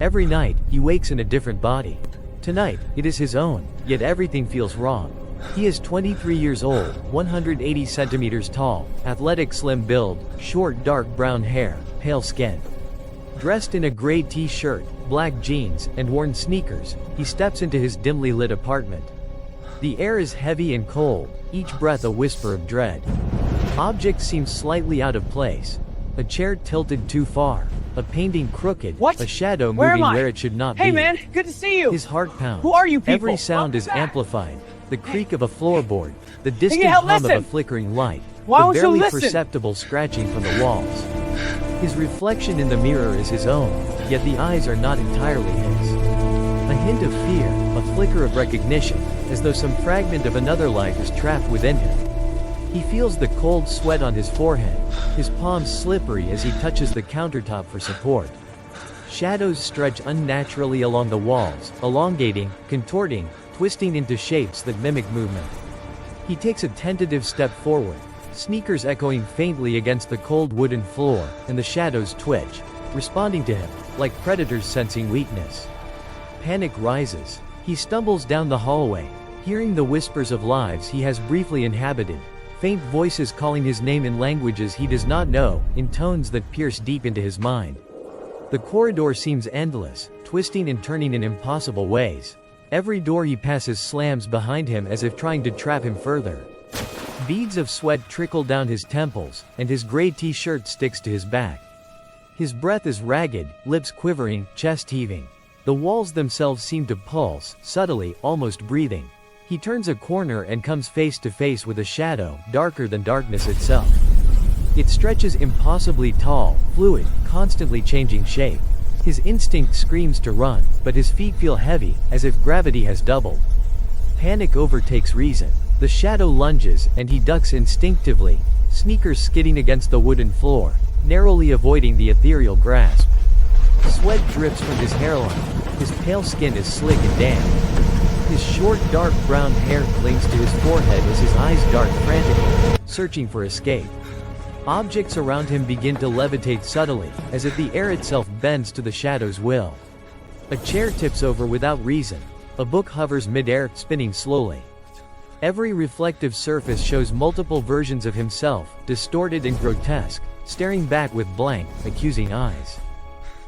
Every night, he wakes in a different body. Tonight, it is his own, yet everything feels wrong. He is 23 years old, 180 centimeters tall, athletic slim build, short dark brown hair, pale skin. Dressed in a gray t-shirt, black jeans, and worn sneakers, he steps into his dimly lit apartment. The air is heavy and cold, each breath a whisper of dread. Objects seem slightly out of place. A chair tilted too far, a painting crooked, What? a shadow Where moving am I? where it should not be. Hey man, good to see you. His heart pounds. Who are you people? Every sound is Welcome back. amplified. The creak of a floorboard, the distant hell, hum of a listen. flickering light, Why the won't you barely listen? perceptible scratching from the walls. His reflection in the mirror is his own, yet the eyes are not entirely his. A hint of fear, a flicker of recognition, as though some fragment of another life is trapped within him. He feels the cold sweat on his forehead, his palms slippery as he touches the countertop for support. Shadows stretch unnaturally along the walls, elongating, contorting, twisting into shapes that mimic movement. He takes a tentative step forward, sneakers echoing faintly against the cold wooden floor, and the shadows twitch, responding to him, like predators sensing weakness. Panic rises. He stumbles down the hallway, hearing the whispers of lives he has briefly inhabited, faint voices calling his name in languages he does not know, in tones that pierce deep into his mind. The corridor seems endless, twisting and turning in impossible ways. Every door he passes slams behind him as if trying to trap him further. Beads of sweat trickle down his temples, and his gray t-shirt sticks to his back. His breath is ragged, lips quivering, chest heaving. The walls themselves seem to pulse, subtly, almost breathing. He turns a corner and comes face to face with a shadow, darker than darkness itself. It stretches impossibly tall, fluid, constantly changing shape. His instinct screams to run, but his feet feel heavy, as if gravity has doubled. Panic overtakes reason. The shadow lunges, and he ducks instinctively, sneakers skidding against the wooden floor, narrowly avoiding the ethereal grasp. Sweat drips from his hairline. His pale skin is slick and damp. His short dark brown hair clings to his forehead as his eyes dart frantically, searching for escape. Objects around him begin to levitate subtly, as if the air itself bends to the shadow's will. A chair tips over without reason. A book hovers mid-air, spinning slowly. Every reflective surface shows multiple versions of himself, distorted and grotesque, staring back with blank, accusing eyes.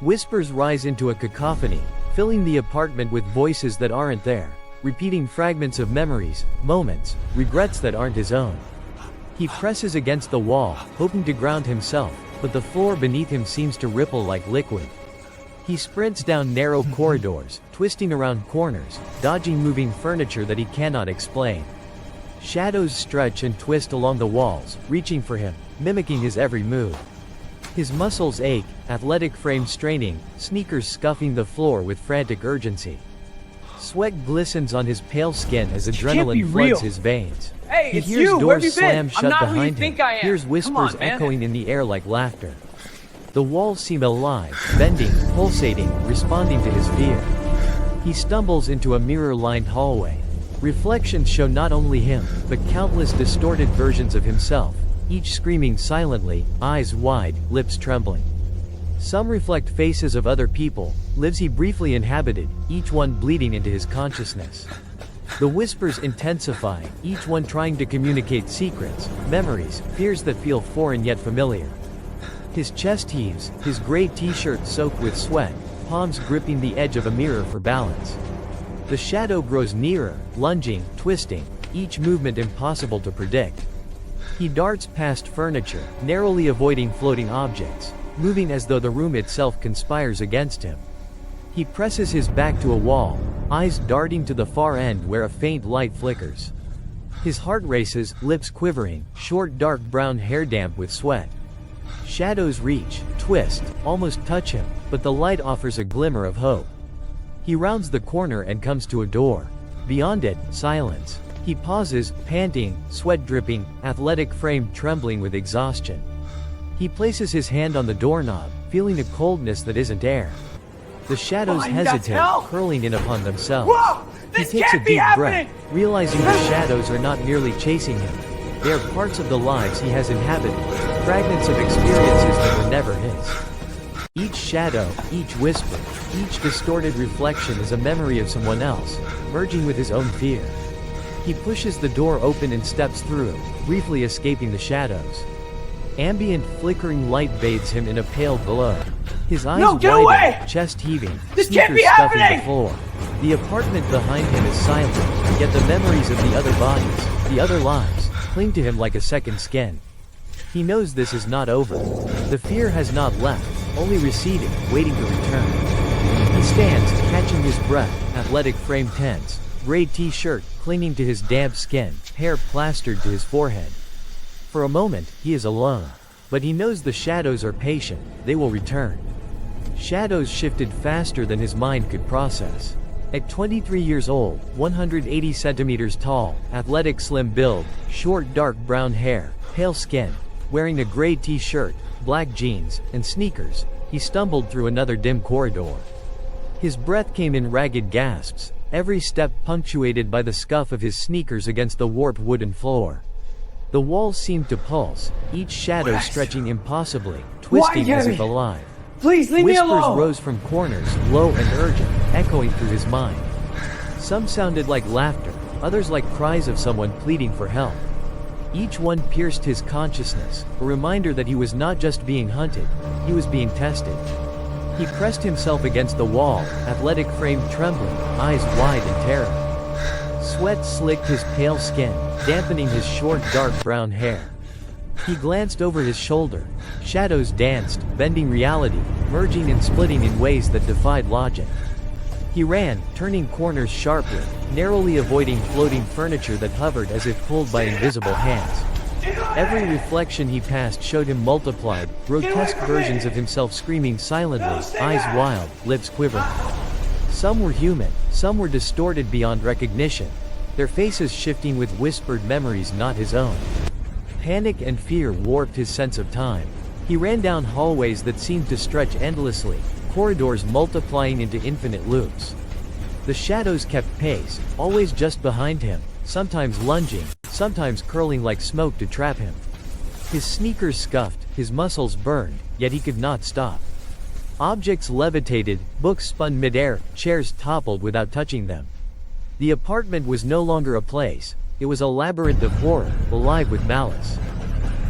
Whispers rise into a cacophony, filling the apartment with voices that aren't there, repeating fragments of memories, moments, regrets that aren't his own. He presses against the wall, hoping to ground himself, but the floor beneath him seems to ripple like liquid. He sprints down narrow corridors, twisting around corners, dodging moving furniture that he cannot explain. Shadows stretch and twist along the walls, reaching for him, mimicking his every move. His muscles ache, athletic frame straining, sneakers scuffing the floor with frantic urgency. Sweat glistens on his pale skin as adrenaline floods his veins. Hey, He it's hears you. Where have doors you been? slam I'm shut not who you behind think him, I am. hears Come whispers on, man. echoing in the air like laughter. The walls seem alive, bending, pulsating, responding to his fear. He stumbles into a mirror-lined hallway. Reflections show not only him, but countless distorted versions of himself, each screaming silently, eyes wide, lips trembling. Some reflect faces of other people, lives he briefly inhabited, each one bleeding into his consciousness. The whispers intensify, each one trying to communicate secrets, memories, fears that feel foreign yet familiar. His chest heaves, his gray t-shirt soaked with sweat, palms gripping the edge of a mirror for balance. The shadow grows nearer, lunging, twisting, each movement impossible to predict. He darts past furniture, narrowly avoiding floating objects, moving as though the room itself conspires against him. He presses his back to a wall, eyes darting to the far end where a faint light flickers. His heart races, lips quivering, short dark brown hair damp with sweat. Shadows reach, twist, almost touch him, but the light offers a glimmer of hope. He rounds the corner and comes to a door. Beyond it, silence. He pauses, panting, sweat dripping, athletic frame trembling with exhaustion. He places his hand on the doorknob, feeling a coldness that isn't air. The shadows hesitate, curling in upon themselves. Whoa! This He takes a can't be deep happening! breath, realizing the shadows are not merely chasing him. They are parts of the lives he has inhabited, fragments of experiences that were never his. Each shadow, each whisper, each distorted reflection is a memory of someone else, merging with his own fear. He pushes the door open and steps through, briefly escaping the shadows. Ambient flickering light bathes him in a pale glow. His eyes widen, chest heaving, sneakers stuffing the floor. The apartment behind him is silent, yet the memories of the other bodies, the other lives, cling to him like a second skin. He knows this is not over. The fear has not left, only receding, waiting to return. He stands, catching his breath, athletic frame tense, gray t-shirt clinging to his damp skin, hair plastered to his forehead. For a moment, he is alone. But he knows the shadows are patient, they will return. Shadows shifted faster than his mind could process. At 23 years old, 180 centimeters tall, athletic slim build, short dark brown hair, pale skin, wearing a gray t-shirt, black jeans, and sneakers, he stumbled through another dim corridor. His breath came in ragged gasps, every step punctuated by the scuff of his sneakers against the warped wooden floor. The walls seemed to pulse, each shadow stretching impossibly, twisting as if alive. Please leave me alone! Whispers rose from corners, low and urgent, echoing through his mind. Some sounded like laughter, others like cries of someone pleading for help. Each one pierced his consciousness, a reminder that he was not just being hunted, he was being tested. He pressed himself against the wall, athletic frame trembling, eyes wide in terror. Sweat slicked his pale skin, dampening his short dark brown hair. He glanced over his shoulder. Shadows danced, bending reality, merging and splitting in ways that defied logic. He ran, turning corners sharply, narrowly avoiding floating furniture that hovered as if pulled by invisible hands. Every reflection he passed showed him multiplied, grotesque versions of himself screaming silently, eyes wild, lips quivering. Some were human, some were distorted beyond recognition, their faces shifting with whispered memories not his own. Panic and fear warped his sense of time. He ran down hallways that seemed to stretch endlessly, corridors multiplying into infinite loops. The shadows kept pace, always just behind him, sometimes lunging, sometimes curling like smoke to trap him. His sneakers scuffed, his muscles burned, yet he could not stop. Objects levitated, books spun midair, chairs toppled without touching them. The apartment was no longer a place, it was a labyrinth of horror, alive with malice.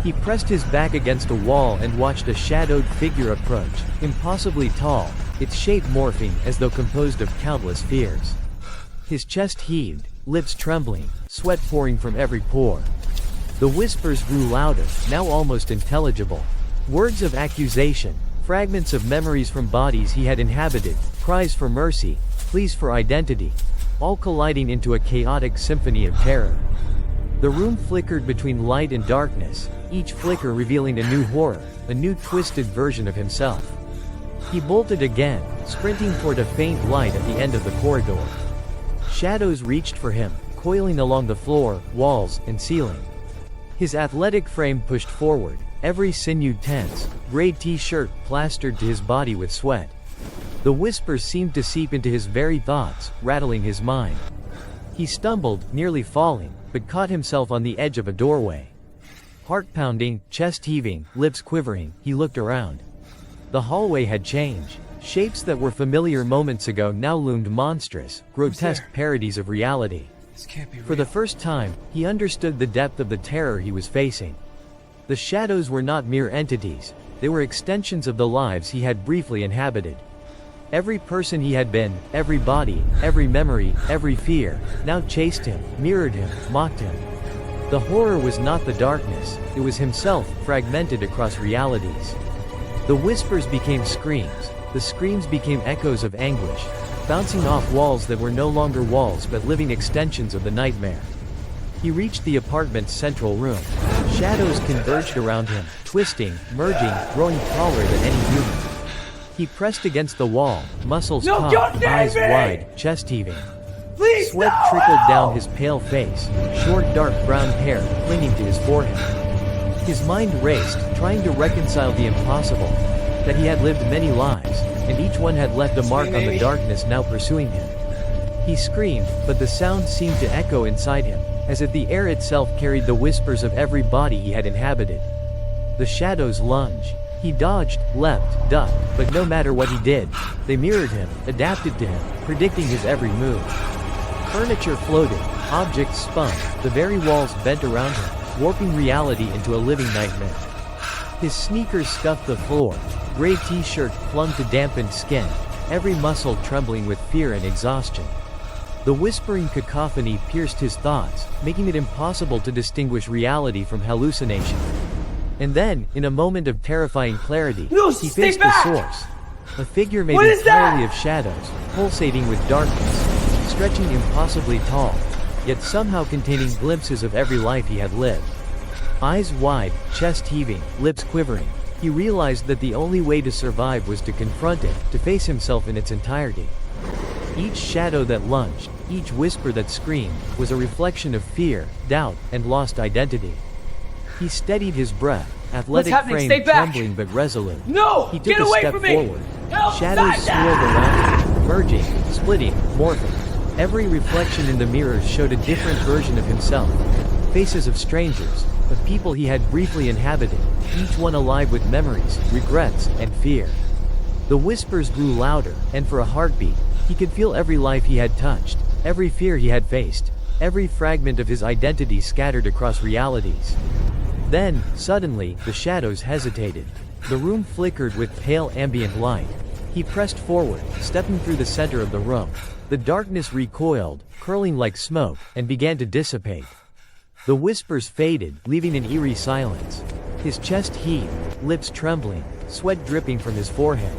He pressed his back against a wall and watched a shadowed figure approach, impossibly tall, its shape morphing as though composed of countless fears. His chest heaved, lips trembling, sweat pouring from every pore. The whispers grew louder, now almost intelligible. Words of accusation, fragments of memories from bodies he had inhabited, cries for mercy, pleas for identity, all colliding into a chaotic symphony of terror. The room flickered between light and darkness, each flicker revealing a new horror, a new twisted version of himself. He bolted again, sprinting toward a faint light at the end of the corridor. Shadows reached for him, coiling along the floor, walls, and ceiling. His athletic frame pushed forward, every sinew tense, gray t-shirt plastered to his body with sweat. The whispers seemed to seep into his very thoughts, rattling his mind. He stumbled, nearly falling, but caught himself on the edge of a doorway. Heart pounding, chest heaving, lips quivering, he looked around. The hallway had changed. Shapes that were familiar moments ago now loomed monstrous, grotesque parodies of reality. This can't be real. For the first time, he understood the depth of the terror he was facing. The shadows were not mere entities, they were extensions of the lives he had briefly inhabited. Every person he had been, every body, every memory, every fear, now chased him, mirrored him, mocked him. The horror was not the darkness, it was himself, fragmented across realities. The whispers became screams, the screams became echoes of anguish, bouncing off walls that were no longer walls but living extensions of the nightmare. He reached the apartment's central room. Shadows converged around him, twisting, merging, growing taller than any human. He pressed against the wall, muscles taut, eyes wide, chest heaving. Please, Sweat trickled down his pale face, short dark brown hair clinging to his forehead. His mind raced, trying to reconcile the impossible, that he had lived many lives, and each one had left a mark on the darkness now pursuing him. He screamed, but the sound seemed to echo inside him, as if the air itself carried the whispers of every body he had inhabited. The shadows lunged. He dodged, leapt, ducked, but no matter what he did, they mirrored him, adapted to him, predicting his every move. Furniture floated, objects spun, the very walls bent around him, warping reality into a living nightmare. His sneakers scuffed the floor, gray t-shirt clung to dampened skin, every muscle trembling with fear and exhaustion. The whispering cacophony pierced his thoughts, making it impossible to distinguish reality from hallucination. And then, in a moment of terrifying clarity, Lucy, he stay faced the back! source. A figure made What is entirely that? of shadows, pulsating with darkness, stretching impossibly tall, yet somehow containing glimpses of every life he had lived. Eyes wide, chest heaving, lips quivering, he realized that the only way to survive was to confront it, to face himself in its entirety. Each shadow that lunged, each whisper that screamed, was a reflection of fear, doubt, and lost identity. He steadied his breath, athletic happening? frame Stay back! trembling but resolute. No! He took Get a away step from me! forward. Help! Shadows swirled around him, merging, splitting, morphing. Every reflection in the mirrors showed a different version of himself. Faces of strangers, of people he had briefly inhabited, each one alive with memories, regrets, and fear. The whispers grew louder, and for a heartbeat, he could feel every life he had touched, every fear he had faced, every fragment of his identity scattered across realities. Then, suddenly, the shadows hesitated. The room flickered with pale ambient light. He pressed forward, stepping through the center of the room. The darkness recoiled, curling like smoke, and began to dissipate. The whispers faded, leaving an eerie silence. His chest heaved, lips trembling, sweat dripping from his forehead.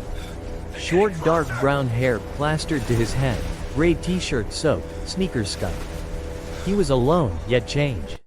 Short dark brown hair plastered to his head, gray t-shirt soaked, sneakers scuffed. He was alone, yet changed.